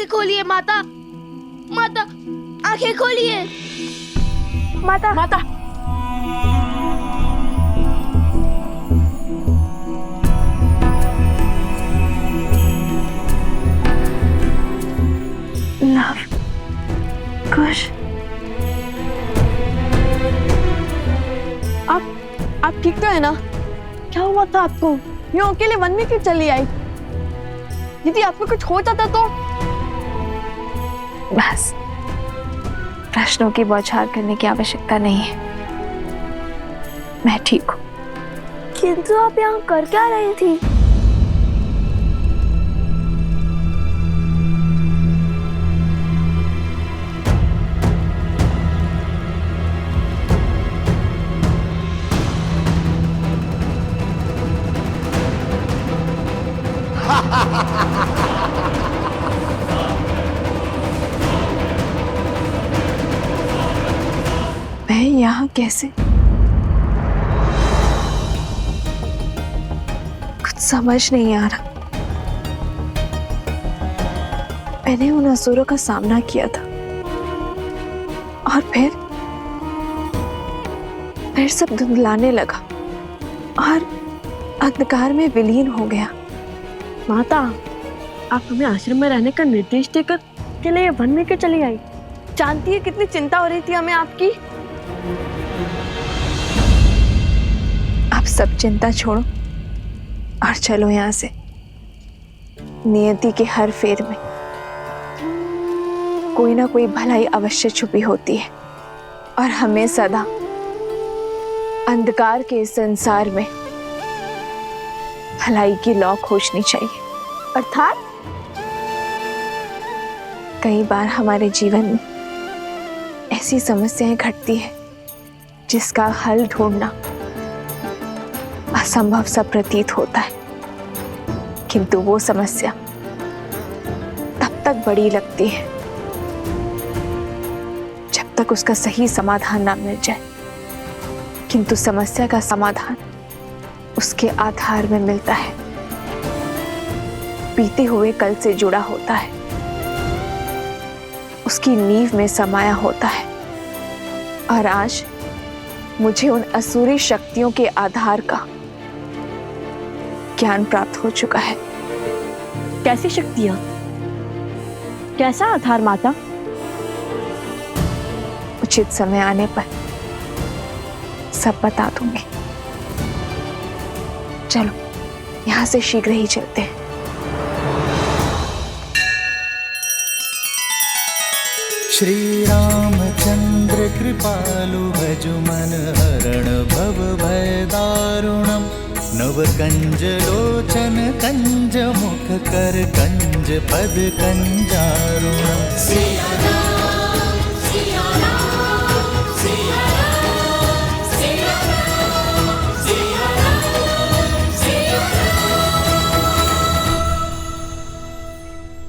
खोलिए माता, माता आंखें खोलिए। माता माता लव कुश, आप ठीक तो है ना? क्या हुआ था आपको? यूं अकेले वन में क्यों चली आई? यदि आपको कुछ हो जाता तो? बस प्रश्नों की बौछार करने की आवश्यकता नहीं है, मैं ठीक हूँ। किंतु आप यहाँ कर क्या रही थी? मैं यहाँ कैसे? कुछ समझ नहीं आ रहा। मैंने उन असुरों का सामना किया था और फिर सब धुंधलाने लगा और अंधकार में विलीन हो गया। माता, आप हमें आश्रम में रहने का निर्देश देकर के लिए वन में क्यों चली आई? जानती है कितनी चिंता हो रही थी हमें आपकी। आप सब चिंता छोड़ो और चलो यहाँ से। नियति के हर फेर में कोई ना कोई भलाई अवश्य छुपी होती है और हमें सदा अंधकार के इस संसार में भलाई की लौ खोजनी चाहिए। अर्थात? कई बार हमारे जीवन में ऐसी समस्याएं घटती है जिसका हल ढूंढना असंभव सा प्रतीत होता है, किंतु वो समस्या तब तक बड़ी लगती है जब तक उसका सही समाधान ना मिल जाए। किंतु समस्या का समाधान उसके आधार में मिलता है, बीते हुए कल से जुड़ा होता है, उसकी नींव में समाया होता है। और आज मुझे उन असुरी शक्तियों के आधार का ज्ञान प्राप्त हो चुका है। कैसी शक्तियां? कैसा आधार माता? उचित समय आने पर सब बता दूंगी। चलो यहां से शीघ्र ही चलते हैं। श्री रामचंद्र कृपालु भजु मन हरण भव भय दारुणम नव कंज लोचन कंज मुख कर कंज पद कंजारुणम। सिया राम, सिया राम, सिया राम, सिया राम, सिया राम, सिया राम।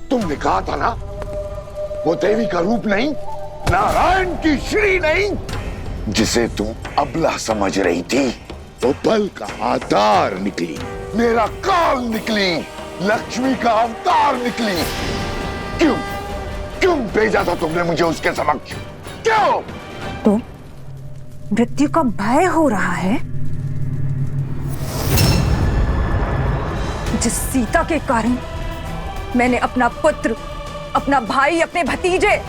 तुमने कहा था ना, वो देवी का रूप नहीं, नारायण की श्री नहीं, जिसे तुम अबला समझ रही थी, वो बल का आधार निकली, मेरा काल निकली, लक्ष्मी का अवतार निकली। क्यों क्यों भेजा था तुमने मुझे उसके समक्ष? क्यों? तो मृत्यु का भय हो रहा है? जिस सीता के कारण मैंने अपना पुत्र, अपना भाई, अपने भतीजे,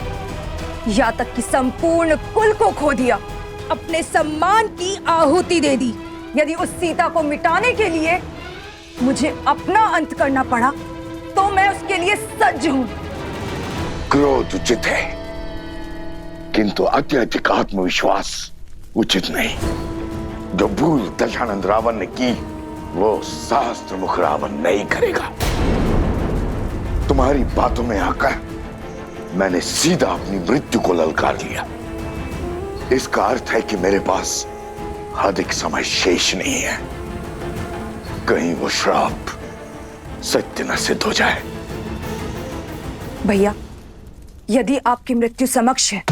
यहाँ तक कि संपूर्ण कुल को खो दिया, अपने सम्मान की आहुति दे दी। यदि उस सीता को मिटाने के लिए मुझे अपना अंत करना पड़ा तो मैं उसके लिए सज्ज हूं। क्रोध उचित है, किंतु अत्यधिक आत्मविश्वास उचित नहीं। जो भूल दशानंद रावण ने की, वो सहस्त्र मुख रावण नहीं करेगा। तुम्हारी बातों में आकर मैंने सीधा अपनी मृत्यु को ललकार लिया। इसका अर्थ है कि मेरे पास अधिक समय शेष नहीं है। कहीं वो श्राप सत्य न सिद्ध हो जाए। भैया, यदि आपकी मृत्यु समक्ष है,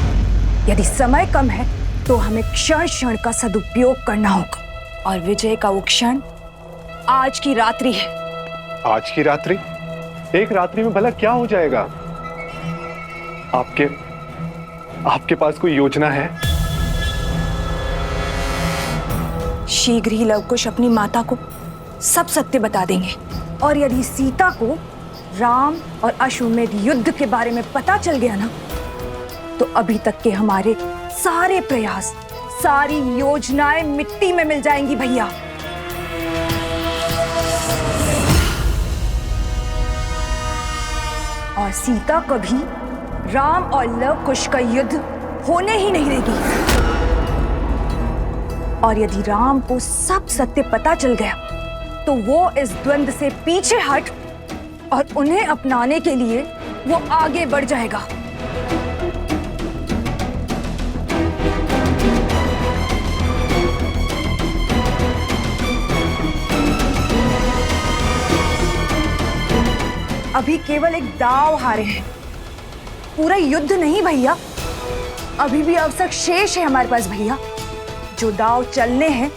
यदि समय कम है, तो हमें क्षण क्षण का सदुपयोग करना होगा और विजय का वो क्षण आज की रात्रि है। आज की रात्रि? एक रात्रि में भला क्या हो जाएगा? आपके पास कोई योजना है? शीघ्र ही लवकुश अपनी माता को सब सत्य बता देंगे, और यदि सीता को राम और अश्वमेध युद्ध के बारे में पता चल गया ना, तो अभी तक के हमारे सारे प्रयास, सारी योजनाएं मिट्टी में मिल जाएंगी भैया। और सीता कभी राम और लवकुश का युद्ध होने ही नहीं देगी। और यदि राम को सब सत्य पता चल गया, तो वो इस द्वंद्व से पीछे हट और उन्हें अपनाने के लिए वो आगे बढ़ जाएगा। अभी केवल एक दांव हारे हैं, पूरा युद्ध नहीं भैया। अभी भी अवसर शेष है हमारे पास भैया। जो दांव चलने हैं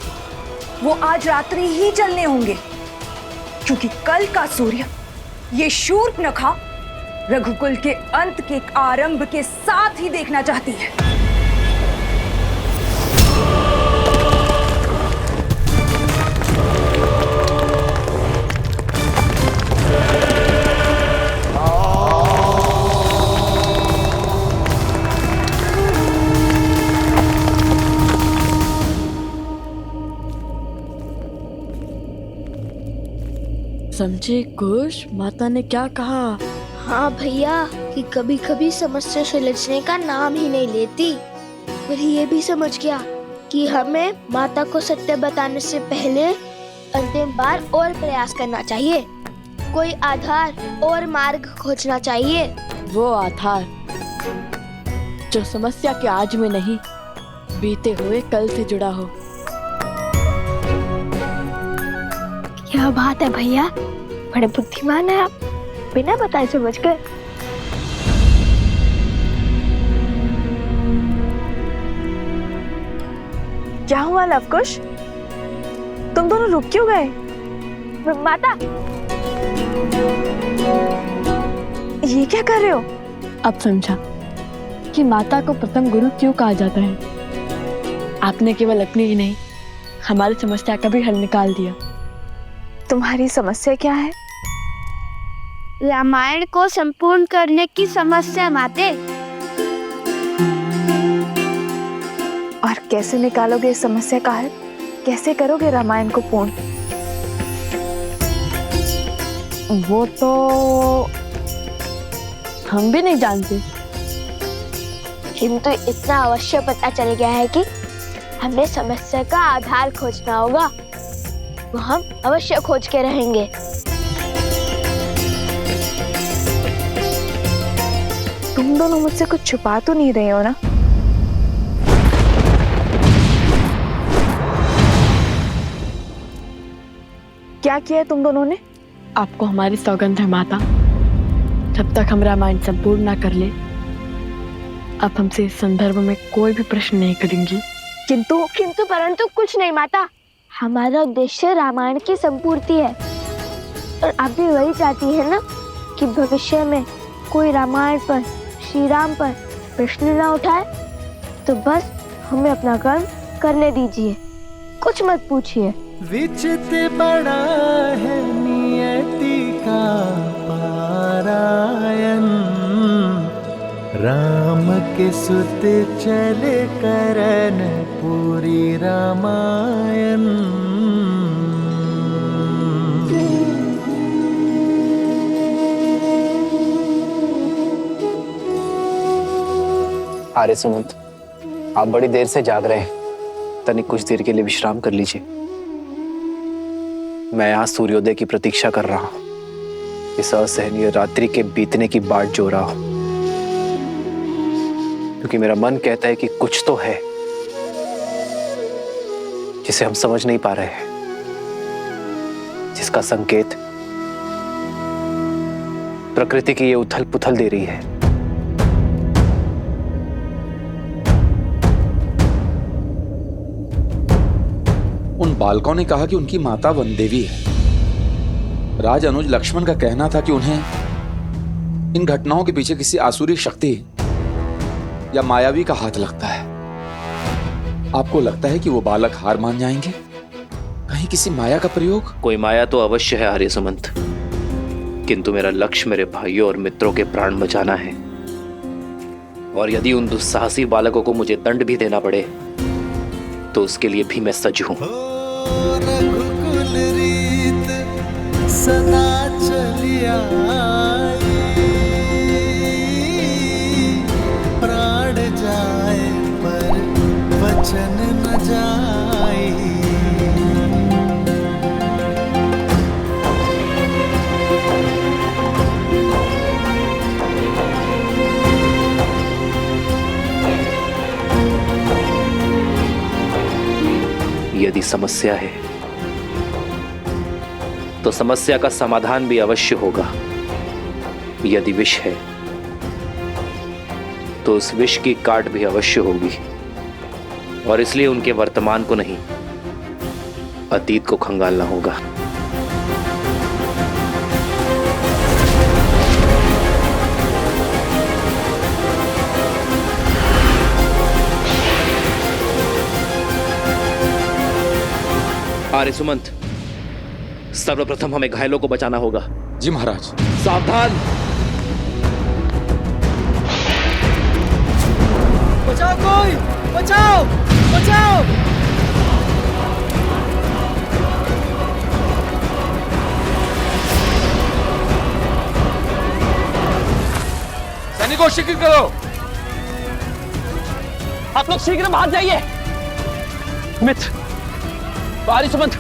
वो आज रात्रि ही चलने होंगे, क्योंकि कल का सूर्य ये शूर्पणखा रघुकुल के अंत के आरंभ के साथ ही देखना चाहती है। समझे कुश, माता ने क्या कहा? हाँ भैया, कि कभी कभी समस्या सुलझने का नाम ही नहीं लेती। और ये भी समझ गया कि हमें माता को सत्य बताने से पहले अंतिम बार और प्रयास करना चाहिए, कोई आधार और मार्ग खोजना चाहिए। वो आधार जो समस्या के आज में नहीं, बीते हुए कल से जुड़ा हो। क्या बात है भैया, बड़े बुद्धिमान है आप, बिना बताए समझ गए। क्या हुआ लवकुश, तुम दोनों रुक क्यों गए? माता, ये क्या कर रहे हो? अब समझा कि माता को प्रथम गुरु क्यों कहा जाता है। आपने केवल अपनी ही नहीं, हमारी समस्या का भी हल निकाल दिया। तुम्हारी समस्या क्या है? रामायण को संपूर्ण करने की समस्या माते। और कैसे निकालोगे इस समस्या का हल? कैसे करोगे रामायण को पूर्ण? वो तो हम भी नहीं जानते, किंतु इतना अवश्य पता चल गया है कि हमें समस्या का आधार खोजना होगा। वो हम अवश्य खोज के रहेंगे। तुम दोनों मुझसे कुछ छुपा तो नहीं रहे हो ना? क्या किया है तुम दोनों ने? आपको हमारी सौगंध है माता, जब तक हम रामायण संपूर्ण ना कर ले, आप हमसे इस संदर्भ में कोई भी प्रश्न नहीं करेंगी। किंतु परंतु कुछ नहीं माता, हमारा उद्देश्य रामायण की संपूर्ति है। और आप भी वही चाहती है ना कि भविष्य में कोई रामायण पर, श्री राम पर प्रश्न ना उठाए। तो बस हमें अपना कर्म करने दीजिए, कुछ मत पूछिए। विचित्र बड़ा है नियति का पारायण, राम के सुत चले करन पूरी रामायण। अरे सुमंत, आप बड़ी देर से जाग रहे हैं, तनिक कुछ देर के लिए विश्राम कर लीजिए। मैं यहाँ सूर्योदय की प्रतीक्षा कर रहा हूँ, इस असहनीय रात्रि के बीतने की बाट जो रहा हूँ, क्योंकि मेरा मन कहता है कि कुछ तो है जिसे हम समझ नहीं पा रहे हैं, जिसका संकेत प्रकृति की ये उथल पुथल दे रही है। उन बालकों ने कहा कि उनकी माता वन देवी है। राज अनुज लक्ष्मण का कहना था कि उन्हें इन घटनाओं के पीछे किसी आसुरी शक्ति या मायावी का हाथ लगता है? आपको लगता है कि वो बालक हार मान जाएंगे? कहीं किसी माया का प्रयोग? कोई माया तो अवश्य है आर्य सुमंत, किंतु मेरा लक्ष्य मेरे भाइयों और मित्रों के प्राण बचाना है। और यदि उन दुस्साहसी बालकों को मुझे दंड भी देना पड़े तो उसके लिए भी मैं सज्ज हूं। रघुकुल रीत सदा चलिया प्राण जाए पर वचन न जाए। यदि समस्या है तो समस्या का समाधान भी अवश्य होगा। यदि विष है तो उस विष की काट भी अवश्य होगी। और इसलिए उनके वर्तमान को नहीं, अतीत को खंगालना होगा। आर्य सुमंत, सर्वप्रथम हमें घायलों को बचाना होगा। जी महाराज। सावधान! बचाओ कोई, बचाओ बचाओ। सैनिकों शीघ्र करो। आप लोग शीघ्र बाहर जाइए। मित्र, आर्य सुमंत,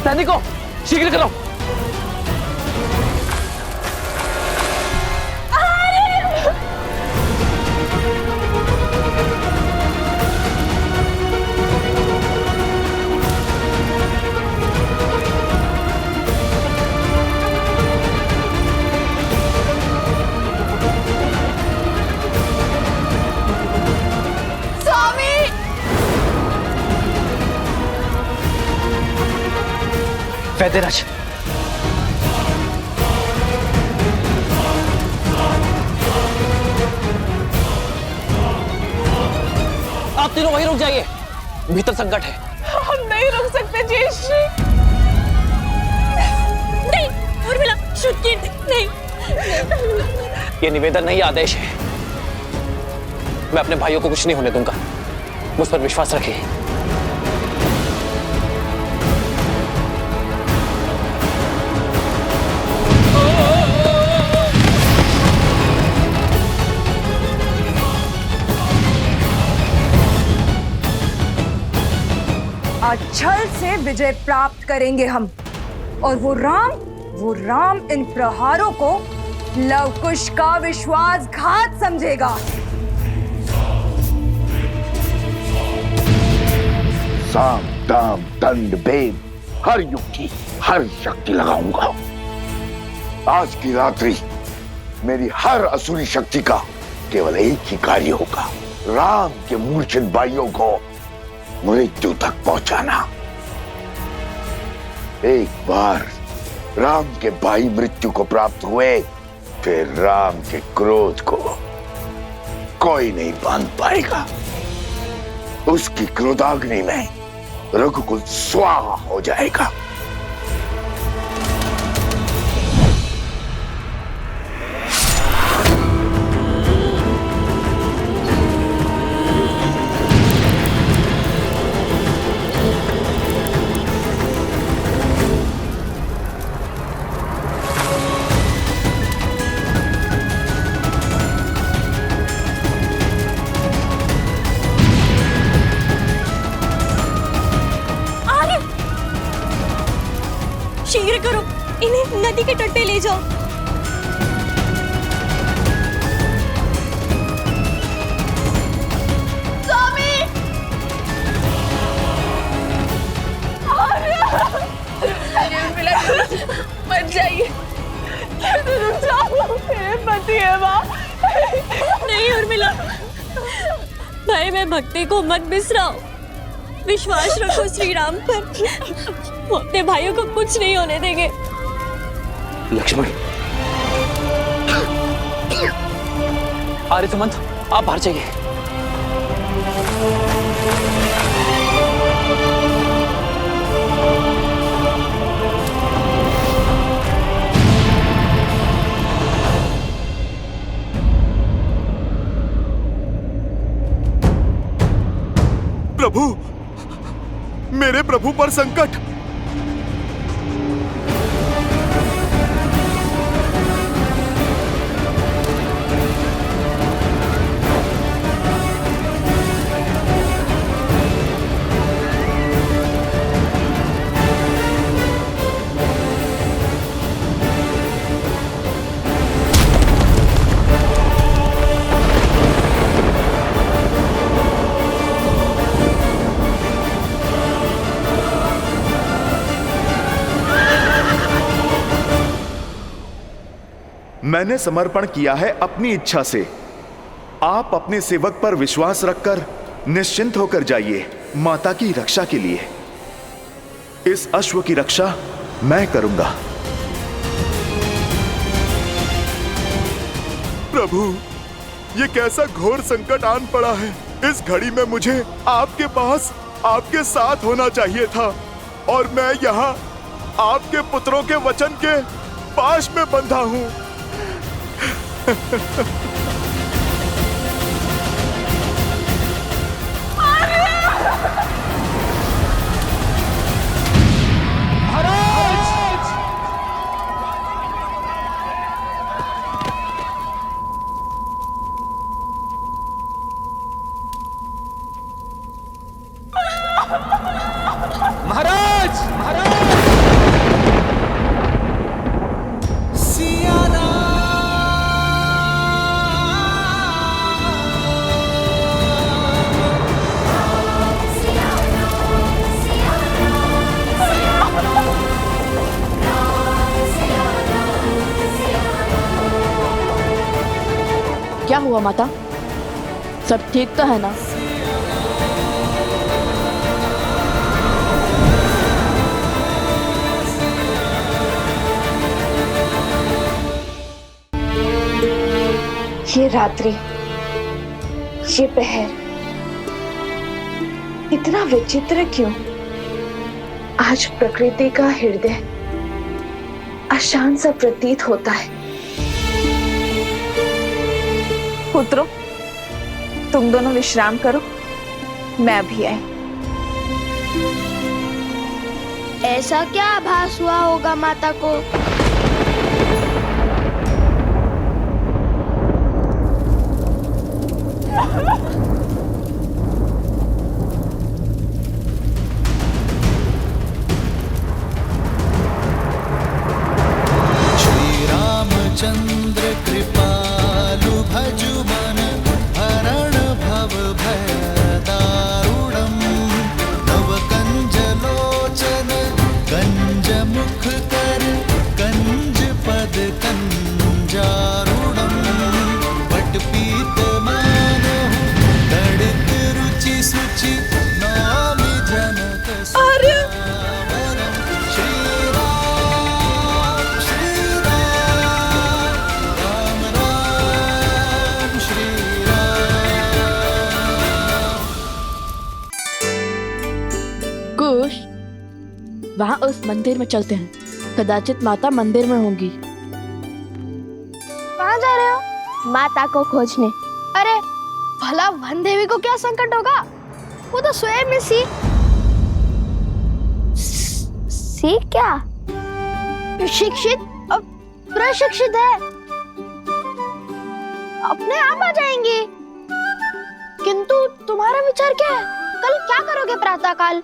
सैनिकों शीघ्र करो। वैद्यराज, आप तीनों वहीं रुक जाइए, भीतर संकट है। हम नहीं रुक सकते जयश्री। नहीं उर्मिला, श्रुति नहीं। ये निवेदन नहीं, आदेश है। मैं अपने भाइयों को कुछ नहीं होने दूंगा, मुझ पर विश्वास रखिए। आज छल से विजय प्राप्त करेंगे हम, और वो राम इन प्रहारों को लवकुश का विश्वासघात समझेगा। साम दाम दंड भेद हर युक्ति हर शक्ति लगाऊंगा। आज की रात्रि मेरी हर असुरी शक्ति का केवल एक ही कार्य होगा, राम के मूर्छित भाइयों को मृत्यु तक पहुंचाना। एक बार राम के भाई मृत्यु को प्राप्त हुए, फिर राम के क्रोध को कोई नहीं बांध पाएगा। उसकी क्रोधाग्नि में रघुकुल स्वाहा हो जाएगा। शीघ्र करो, इन्हें नदी के तट पे ले जाओ। स्वामी! मत जाइए, रुक जाओ, मेरे पति है माँ। नहीं उर्मिला, भय में भक्ति को मत बिसराओ। विश्वास रखो श्री राम पर। वो अपने भाइयों को कुछ नहीं होने देंगे। लक्ष्मण, आर्य सुमंत, आप बाहर जाइए। प्रभु, मेरे प्रभु पर संकट। मैंने समर्पण किया है अपनी इच्छा से। आप अपने सेवक पर विश्वास रखकर निश्चिंत होकर जाइए। माता की रक्षा के लिए इस अश्व की रक्षा मैं करूंगा। प्रभु, ये कैसा घोर संकट आन पड़ा है। इस घड़ी में मुझे आपके पास आपके साथ होना चाहिए था, और मैं यहाँ आपके पुत्रों के वचन के पाश में बंधा हूँ। क्या हुआ माता? सब ठीक तो है ना? ये रात्रि, ये पहर इतना विचित्र क्यों? आज प्रकृति का हृदय अशांत सा प्रतीत होता है। पुत्रों, तुम दोनों विश्राम करो, मैं भी आई। ऐसा क्या आभास हुआ होगा माता को? श्री रामचंद्र कृपालु भजु मन हरण भव भय दारुणम्। नव कंज लोचन कंज मुख कर कंज पद कंजारुणम्। पट पीत मानहु तड़ित रुचि सुचि नामि जनक सुरावरम्। श्री राम राम राम श्री राम। कुश, वहाँ उस मंदिर में चलते हैं। कदाचित माता मंदिर में होंगी। कहाँ जा रहे हो? माता को खोजने। अरे भला वन देवी को क्या संकट होगा? वो तो स्वयं में सी क्या शिक्षित और प्रशिक्षित है, अपने आप आ जाएंगी। किंतु तुम्हारा विचार क्या है? कल क्या करोगे प्रातःकाल?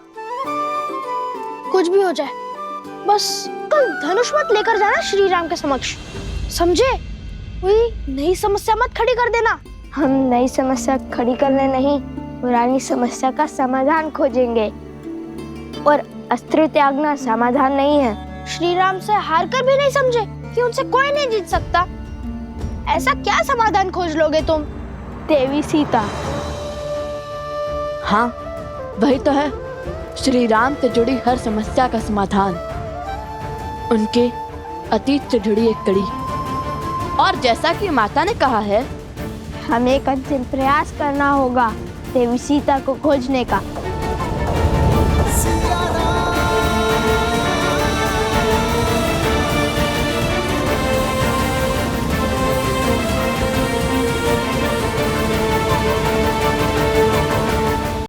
कुछ भी हो जाए, बस कल धनुष मत लेकर जाना श्री राम के समक्ष, समझे? कोई नई समस्या मत खड़ी कर देना। हम नई समस्या खड़ी करने नहीं, पुरानी समस्या का समाधान खोजेंगे। और अस्त्र त्यागना समाधान नहीं है। श्री राम से हार कर भी नहीं समझे कि उनसे कोई नहीं जीत सकता। ऐसा क्या समाधान खोज लोगे तुम? देवी सीता, हाँ, वही तो है श्री राम से जुड़ी हर समस्या का समाधान, उनके अतीत से जुड़ी एक कड़ी। और जैसा कि माता ने कहा है, हमें एक अंतिम प्रयास करना होगा देवी सीता को खोजने का।